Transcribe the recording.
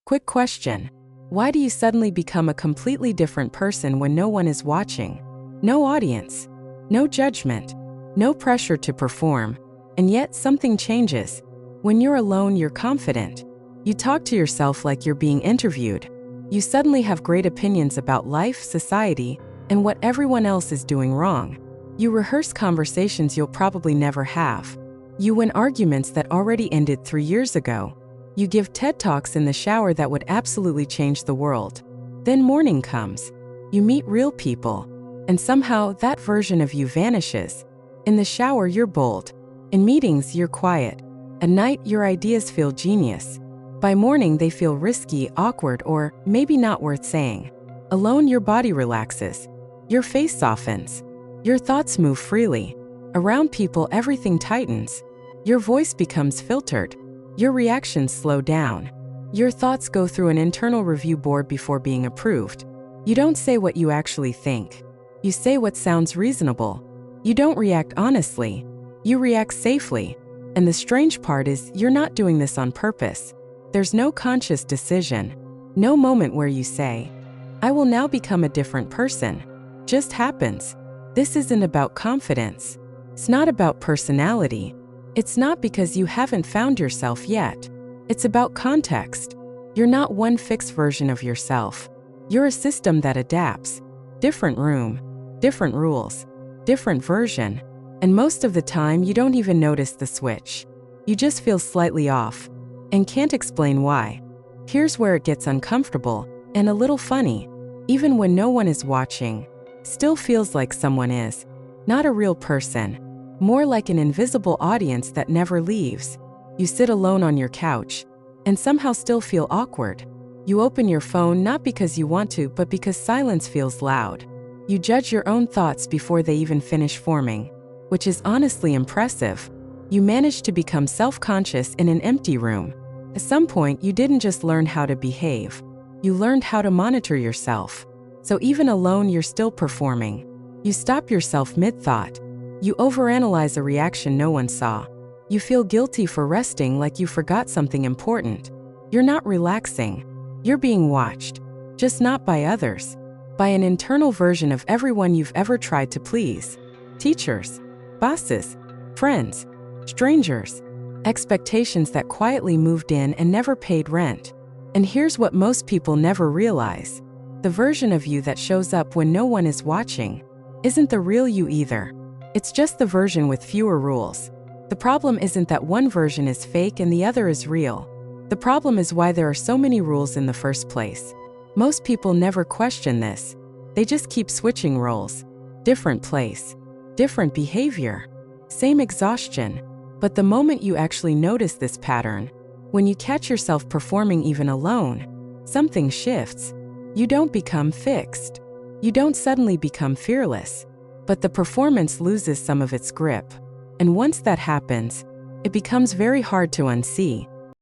Quick question. Why do you suddenly become a completely different person when no one is watching? No audience, no judgment, no pressure to perform, and yet something changes. When you're alone, you're confident. You talk to yourself like you're being interviewed. You suddenly have great opinions about life, society, and what everyone else is doing wrong. You rehearse conversations you'll probably never have. You win arguments that already ended 3 years ago. You give TED Talks in the shower that would absolutely change the world. Then morning comes. You meet real people, and somehow that version of you vanishes. In the shower, you're bold. In meetings, you're quiet. At night, your ideas feel genius. By morning, they feel risky, awkward, or maybe not worth saying. Alone, your body relaxes. Your face softens. Your thoughts move freely. Around people, everything tightens. Your voice becomes filtered. Your reactions slow down. Your thoughts go through an internal review board before being approved. You don't say what you actually think. You say what sounds reasonable. You don't react honestly. You react safely. And the strange part is, you're not doing this on purpose. There's no conscious decision. No moment where you say, I will now become a different person. Just happens. This isn't about confidence. It's not about personality. It's not because you haven't found yourself yet. It's about context. You're not one fixed version of yourself. You're a system that adapts. Different room, different rules, different version. And most of the time, you don't even notice the switch. You just feel slightly off and can't explain why. Here's where it gets uncomfortable and a little funny. Even when no one is watching, still feels like someone is. Not a real person. More like an invisible audience that never leaves. You sit alone on your couch and somehow still feel awkward. You open your phone not because you want to, but because silence feels loud. You judge your own thoughts before they even finish forming, which is honestly impressive. You manage to become self-conscious in an empty room. At some point, you didn't just learn how to behave. You learned how to monitor yourself. So even alone, you're still performing. You stop yourself mid-thought. You overanalyze a reaction no one saw. You feel guilty for resting like you forgot something important. You're not relaxing. You're being watched. Just not by others. By an internal version of everyone you've ever tried to please. Teachers, bosses, friends, strangers. Expectations that quietly moved in and never paid rent. And here's what most people never realize. The version of you that shows up when no one is watching isn't the real you either. It's just the version with fewer rules. The problem isn't that one version is fake and the other is real. The problem is why there are so many rules in the first place. Most people never question this. They just keep switching roles. Different place, different behavior, same exhaustion. But the moment you actually notice this pattern, when you catch yourself performing even alone, something shifts. You don't become fixed. You don't suddenly become fearless. But the performance loses some of its grip. And once that happens, it becomes very hard to unsee.